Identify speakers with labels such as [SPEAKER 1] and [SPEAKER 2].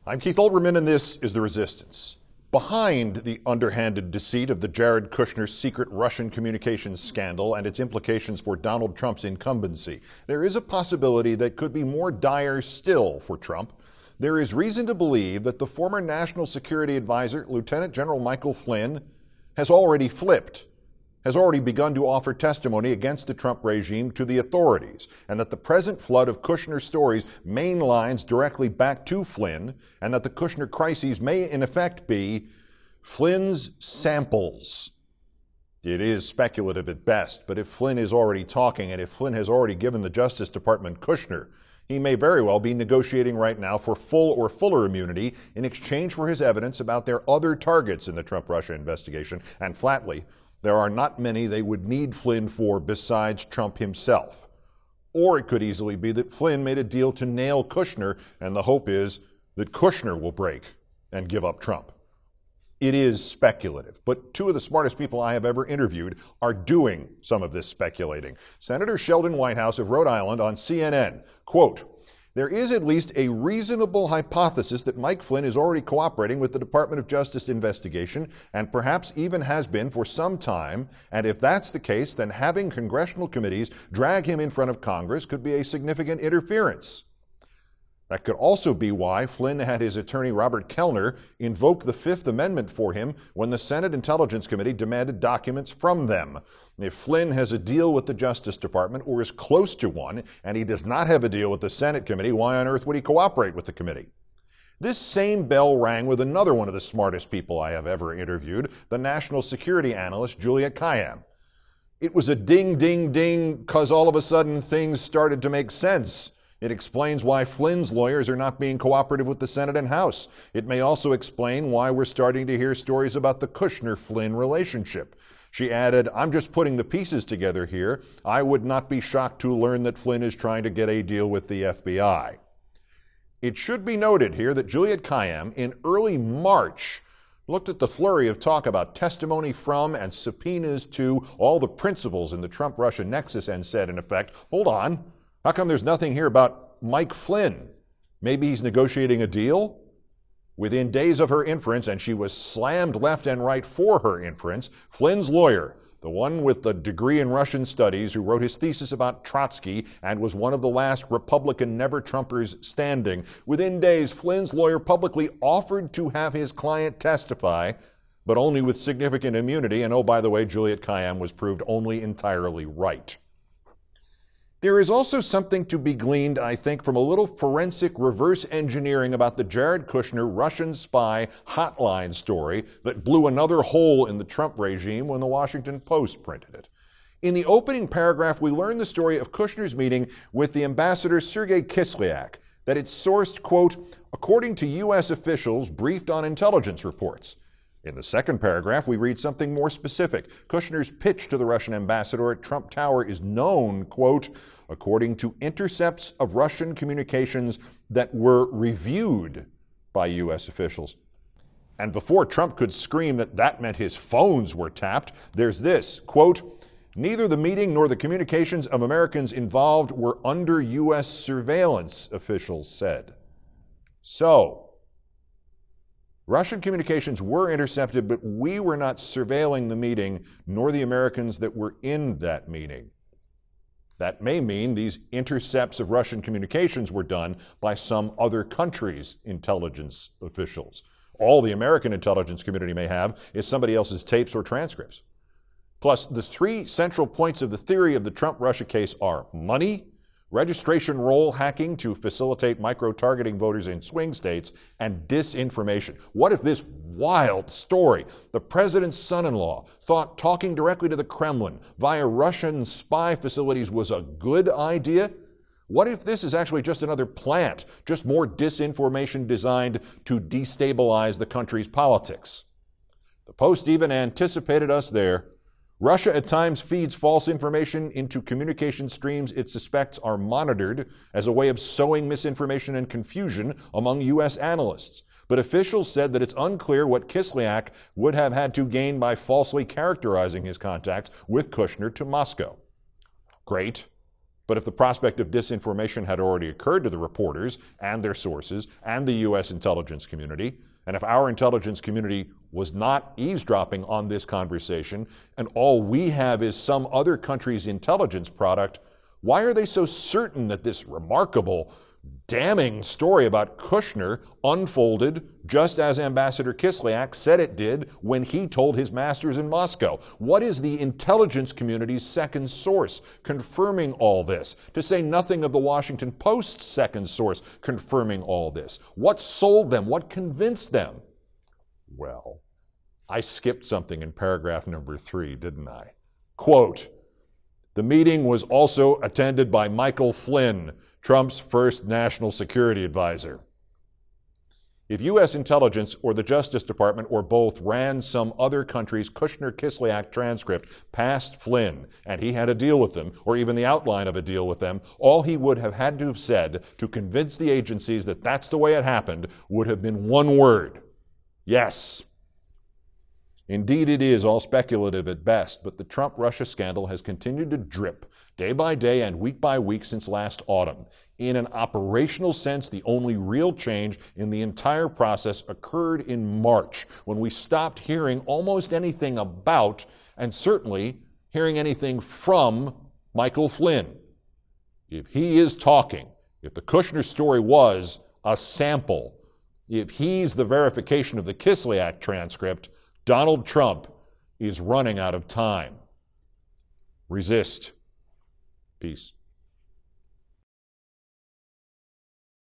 [SPEAKER 1] I'm Keith Olbermann, and this is The Resistance. Behind the underhanded deceit of the Jared Kushner secret Russian communications scandal and its implications for Donald Trump's incumbency, there is a possibility that could be more dire still for Trump. There is reason to believe that the former National Security Advisor, Lieutenant General Michael Flynn, has already flipped, has already begun to offer testimony against the Trump regime to the authorities, and that the present flood of Kushner stories mainlines directly back to Flynn, and that the Kushner crises may in effect be Flynn's samples. It is speculative at best, but if Flynn is already talking, and if Flynn has already given the Justice Department Kushner, he may very well be negotiating right now for full or fuller immunity in exchange for his evidence about their other targets in the Trump-Russia investigation, and flatly, there are not many they would need Flynn for besides Trump himself. Or it could easily be that Flynn made a deal to nail Kushner, and the hope is that Kushner will break and give up Trump. It is speculative, but two of the smartest people I have ever interviewed are doing some of this speculating. Senator Sheldon Whitehouse of Rhode Island on CNN, quote, "There is at least a reasonable hypothesis that Mike Flynn is already cooperating with the Department of Justice investigation and perhaps even has been for some time, and if that's the case, then having congressional committees drag him in front of Congress could be a significant interference. That could also be why Flynn had his attorney Robert Kellner invoke the Fifth Amendment for him when the Senate Intelligence Committee demanded documents from them. If Flynn has a deal with the Justice Department or is close to one, and he does not have a deal with the Senate committee, why on earth would he cooperate with the committee?" This same bell rang with another one of the smartest people I have ever interviewed, the national security analyst Juliette Kayyem. It was a ding, ding, ding, because all of a sudden things started to make sense. It explains why Flynn's lawyers are not being cooperative with the Senate and House. It may also explain why we're starting to hear stories about the Kushner-Flynn relationship. She added, "I'm just putting the pieces together here. I would not be shocked to learn that Flynn is trying to get a deal with the FBI." It should be noted here that Juliette Kayyem, in early March, looked at the flurry of talk about testimony from and subpoenas to all the principals in the Trump-Russia nexus and said, in effect, hold on, how come there's nothing here about Mike Flynn? Maybe he's negotiating a deal? Within days of her inference, and she was slammed left and right for her inference, Flynn's lawyer, the one with the degree in Russian studies who wrote his thesis about Trotsky and was one of the last Republican never-Trumpers standing, within days, Flynn's lawyer publicly offered to have his client testify, but only with significant immunity, and oh, by the way, Juliette Kayyem was proved only entirely right. There is also something to be gleaned, I think, from a little forensic reverse engineering about the Jared Kushner Russian spy hotline story that blew another hole in the Trump regime when the Washington Post printed it. In the opening paragraph, we learn the story of Kushner's meeting with the ambassador Sergei Kislyak, that it's sourced, quote, according to U.S. officials briefed on intelligence reports. In the second paragraph, we read something more specific. Kushner's pitch to the Russian ambassador at Trump Tower is known, quote, according to intercepts of Russian communications that were reviewed by U.S. officials. And before Trump could scream that that meant his phones were tapped, there's this, quote, neither the meeting nor the communications of Americans involved were under U.S. surveillance, officials said. So, Russian communications were intercepted, but we were not surveilling the meeting, nor the Americans that were in that meeting. That may mean these intercepts of Russian communications were done by some other country's intelligence officials. All the American intelligence community may have is somebody else's tapes or transcripts. Plus, the three central points of the theory of the Trump-Russia case are money, registration roll hacking to facilitate micro-targeting voters in swing states, and disinformation. What if this wild story, the president's son-in-law, thought talking directly to the Kremlin via Russian spy facilities was a good idea? What if this is actually just another plant, just more disinformation designed to destabilize the country's politics? The Post even anticipated us there. Russia at times feeds false information into communication streams it suspects are monitored as a way of sowing misinformation and confusion among U.S. analysts. But officials said that it's unclear what Kislyak would have had to gain by falsely characterizing his contacts with Kushner to Moscow. Great. But if the prospect of disinformation had already occurred to the reporters and their sources and the U.S. intelligence community, and if our intelligence community was not eavesdropping on this conversation, and all we have is some other country's intelligence product, why are they so certain that this remarkable, damning story about Kushner unfolded just as Ambassador Kislyak said it did when he told his masters in Moscow? What is the intelligence community's second source confirming all this? To say nothing of the Washington Post's second source confirming all this. What sold them? What convinced them? Well, I skipped something in paragraph number 3, didn't I? Quote, "The meeting was also attended by Michael Flynn, Trump's first national security advisor." If U.S. intelligence or the Justice Department or both ran some other country's Kushner-Kislyak transcript past Flynn and he had a deal with them, or even the outline of a deal with them, all he would have had to have said to convince the agencies that that's the way it happened would have been one word: yes. Indeed, it is all speculative at best, but the Trump-Russia scandal has continued to drip day by day and week by week since last autumn. In an operational sense, the only real change in the entire process occurred in March, when we stopped hearing almost anything about, and certainly hearing anything from, Michael Flynn. If he is talking, if the Kushner story was a sample, if he's the verification of the Kislyak transcript, Donald Trump is running out of time. Resist. Peace.